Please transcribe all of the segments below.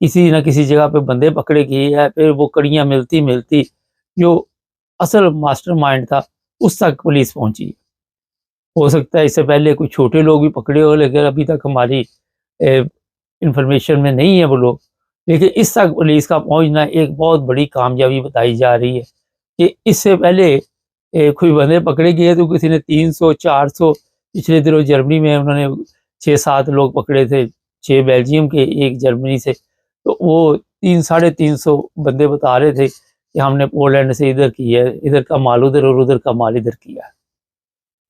کسی نہ کسی جگہ پہ بندے پکڑے گئے ہیں، پھر وہ کڑیاں ملتی ملتی جو اصل ماسٹر مائنڈ تھا اس تک پولیس پہنچی۔ ہو سکتا ہے اس سے پہلے کوئی چھوٹے لوگ بھی پکڑے ہو، لیکن ابھی تک ہماری انفارمیشن میں نہیں ہے وہ لوگ، لیکن اس تک پولیس کا پہنچنا ایک بہت بڑی کامیابی بتائی جا رہی ہے کہ اس سے پہلے کوئی بندے پکڑے گئے تو کسی نے 300 400، پچھلے دنوں جرمنی میں انہوں نے 6 7 لوگ پکڑے تھے، 6 بیلجیم کے، 1 جرمنی سے، تو وہ 300 350 بندے بتا رہے تھے کہ ہم نے پولینڈ سے ادھر کیا ہے، ادھر کا مال ادھر اور ادھر کا مال ادھر کیا ہے۔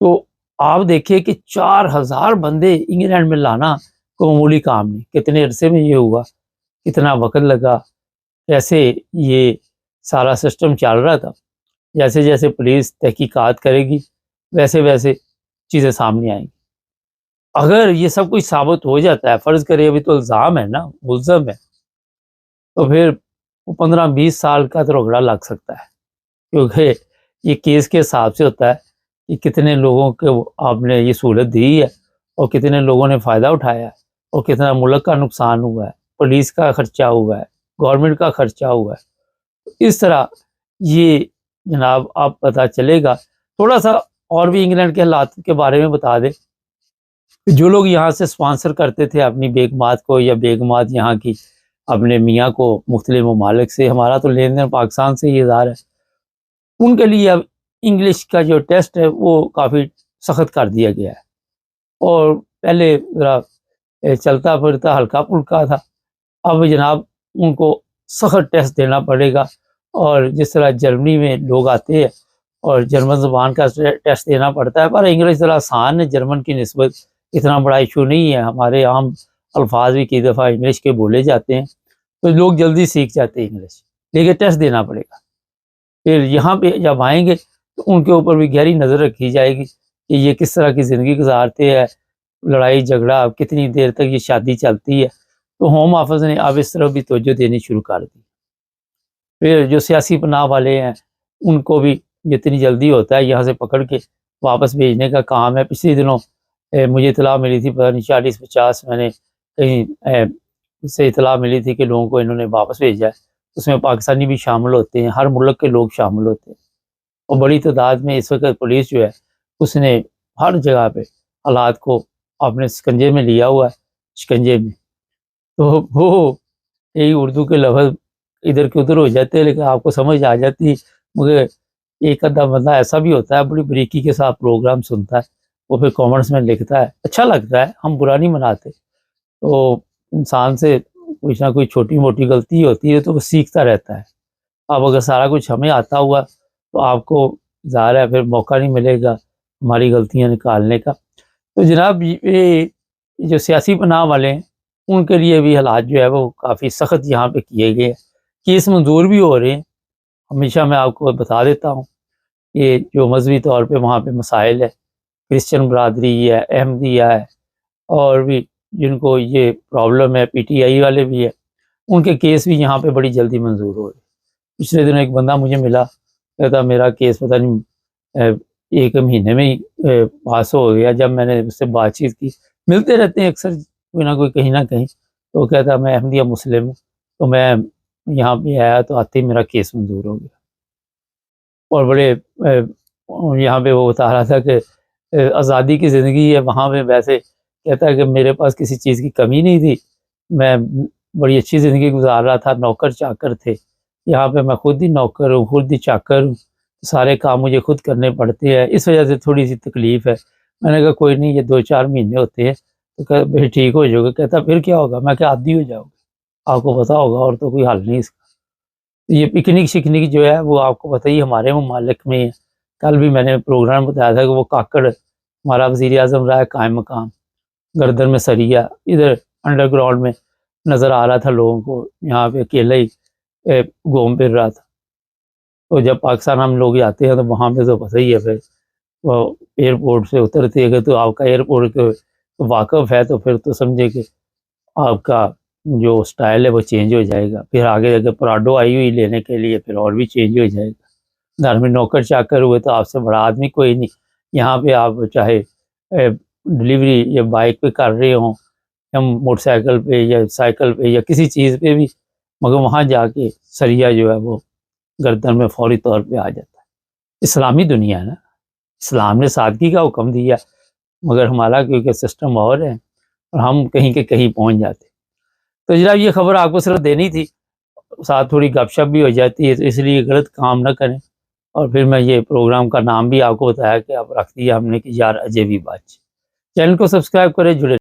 تو آپ دیکھیں کہ 4000 بندے انگلینڈ میں لانا کوئی معمولی کام نہیں، کتنے عرصے میں یہ ہوا، کتنا وقت لگا، کیسے یہ سارا سسٹم چل رہا تھا۔ جیسے جیسے پولیس تحقیقات کرے گی ویسے ویسے چیزیں سامنے آئیں گی۔ اگر یہ سب کچھ ثابت ہو جاتا ہے، فرض کرے ابھی تو الزام ہے نا، ملزم ہے، تو پھر وہ 15 20 سال کا تو رگڑا لگ سکتا ہے، کیونکہ یہ کیس کے حساب سے ہوتا ہے کہ کتنے لوگوں کو آپ نے یہ سہولت دی ہے اور کتنے لوگوں نے فائدہ اٹھایا ہے اور کتنا ملک کا نقصان ہوا ہے، پولیس کا خرچہ ہوا ہے، گورنمنٹ کا خرچہ ہوا ہے۔ اس طرح یہ جناب آپ پتہ چلے گا۔ تھوڑا سا اور بھی انگلینڈ کے حالات کے بارے میں بتا دیں کہ جو لوگ یہاں سے سپانسر کرتے تھے اپنی بیگمات کو، یا بیگمات یہاں کی اپنے میاں کو مختلف ممالک سے، ہمارا تو لین دین پاکستان سے ہی ادھار ہے، ان کے لیے اب انگلش کا جو ٹیسٹ ہے وہ کافی سخت کر دیا گیا ہے، اور پہلے ذرا چلتا پھرتا ہلکا پھلکا تھا، اب جناب ان کو سخت ٹیسٹ دینا پڑے گا۔ اور جس طرح جرمنی میں لوگ آتے ہیں اور جرمن زبان کا ٹیسٹ دینا پڑتا ہے، پر انگلش ذرا آسان ہے جرمن کی نسبت، اتنا بڑا ایشو نہیں ہے، ہمارے عام الفاظ بھی کئی دفعہ انگلش کے بولے جاتے ہیں تو لوگ جلدی سیکھ جاتے ہیں انگلش، لیکن ٹیسٹ دینا پڑے گا۔ پھر یہاں پہ جب آئیں گے تو ان کے اوپر بھی گہری نظر رکھی جائے گی کہ یہ کس طرح کی زندگی گزارتے ہیں، لڑائی جھگڑا کتنی دیر تک یہ شادی چلتی ہے، تو ہوم آفس نے اب اس طرف بھی توجہ دینی شروع کر دی۔ پھر جو سیاسی پناہ والے ہیں ان کو بھی جتنی جلدی ہوتا ہے یہاں سے پکڑ کے واپس بھیجنے کا کام ہے۔ پچھلے دنوں مجھے اطلاع ملی تھی، پتہ نہیں 40 50 میں نے کہیں سے اطلاع ملی تھی کہ لوگوں کو انہوں نے واپس بھیجا ہے، اس میں پاکستانی بھی شامل ہوتے ہیں، ہر ملک کے لوگ شامل ہوتے ہیں، اور بڑی تعداد میں اس وقت پولیس جو ہے اس نے ہر جگہ پہ حالات کو اپنے سکنجے میں لیا ہوا ہے، شکنجے میں۔ تو وہ یہی اردو کے لفظ ادھر کے ادھر ہو جاتے ہیں لیکن آپ کو سمجھ آ جاتی ہے، مگر ایک آدھا بندہ ایسا بھی ہوتا ہے بڑی بریکی کے ساتھ پروگرام سنتا ہے، وہ پھر کامنٹس میں لکھتا ہے، اچھا لگتا ہے، ہم برا نہیں مناتے۔ تو انسان سے کچھ نہ کوئی چھوٹی موٹی غلطی ہوتی ہے تو وہ سیکھتا رہتا ہے۔ اب اگر سارا کچھ ہمیں آتا ہوا تو آپ کو ظاہر ہے پھر موقع نہیں ملے گا ہماری غلطیاں نکالنے کا۔ تو جناب یہ جو سیاسی پناہ والے ہیں ان کے لیے بھی حالات جو ہے وہ کافی سخت یہاں پہ کیے گئے ہیں، کیس منظور بھی ہو رہے ہیں۔ ہمیشہ میں آپ کو بتا دیتا ہوں کہ جو مذہبی طور پہ وہاں پہ مسائل ہے، کرسچن برادری ہے، احمدیہ ہے، اور بھی جن کو یہ پرابلم ہے، پی ٹی آئی والے بھی ہے، ان کے کیس بھی یہاں پہ بڑی جلدی منظور ہو رہے ہیں۔ پچھلے دنوں ایک بندہ مجھے ملا، کہتا میرا کیس پتہ نہیں 1 مہینے میں ہی پاس ہو گیا۔ جب میں نے اس سے بات چیت کی، ملتے رہتے ہیں اکثر کوئی نہ کوئی کہیں نہ کہیں، تو وہ کہتا میں احمدیہ مسلم ہوں، تو میں یہاں پہ آیا تو آتے ہی میرا کیس منظور ہو گیا۔ اور بڑے یہاں پہ وہ بتا رہا تھا کہ آزادی کی زندگی ہے وہاں پہ، ویسے کہتا ہے کہ میرے پاس کسی چیز کی کمی نہیں تھی، میں بڑی اچھی زندگی گزار رہا تھا، نوکر چاکر تھے، یہاں پہ میں خود ہی نوکر ہوں، خود ہی چاکر ہوں، سارے کام مجھے خود کرنے پڑتے ہیں، اس وجہ سے تھوڑی سی تکلیف ہے۔ میں نے کہا کوئی نہیں، یہ 2 4 مہینے ہوتے ہیں تو کہ پھر ٹھیک ہو جاؤ گے۔ کہتا پھر کیا ہوگا؟ میں کہا عادی ہو جاؤ گے، آپ کو پتہ ہوگا، اور تو کوئی حل نہیں اس کا۔ یہ پکنک شکنک جو ہے وہ آپ کو پتہ ہی ہمارے ممالک میں ہے۔ کل بھی میں نے پروگرام بتایا تھا کہ وہ کاکڑ ہمارا وزیر اعظم رہا ہے قائم مقام، گردن میں سریا، ادھر انڈر گراؤنڈ میں نظر آ رہا تھا لوگوں کو، یہاں پہ اکیلا ہی گھوم پھر رہا تھا۔ تو جب پاکستان ہم لوگ آتے ہیں تو وہاں پہ تو پتہ ہی ہے، پھر وہ ایئرپورٹ سے اترتے ہیں تو آپ کا ایئرپورٹ کے واقف ہے تو پھر تو سمجھے کہ آپ کا جو سٹائل ہے وہ چینج ہو جائے گا۔ پھر آگے اگر پراڈو آئی ہوئی لینے کے لیے پھر اور بھی چینج ہو جائے گا۔ گھر میں نوکر چاکر ہوئے تو آپ سے بڑا آدمی کوئی نہیں، یہاں پہ آپ چاہے ڈلیوری یا بائک پہ کر رہے ہوں ہم موٹر سائیکل پہ یا سائیکل پہ یا کسی چیز پہ بھی، مگر وہاں جا کے سریا جو ہے وہ گردن میں فوری طور پہ آ جاتا ہے۔ اسلامی دنیا ہے نا، اسلام نے سادگی کا حکم دیا، مگر ہمارا کیونکہ سسٹم اور ہے اور ہم کہیں کے کہیں پہنچ جاتے۔ تو جناب یہ خبر آپ کو صرف دینی تھی، ساتھ تھوڑی گپ شپ بھی ہو جاتی ہے، تو اس لیے غلط کام نہ کریں۔ اور پھر میں یہ پروگرام کا نام بھی آپ کو بتایا کہ اب رکھ دیا ہم نے کہ یار اجے بھی بات۔ چینل کو سبسکرائب کریں، جڑے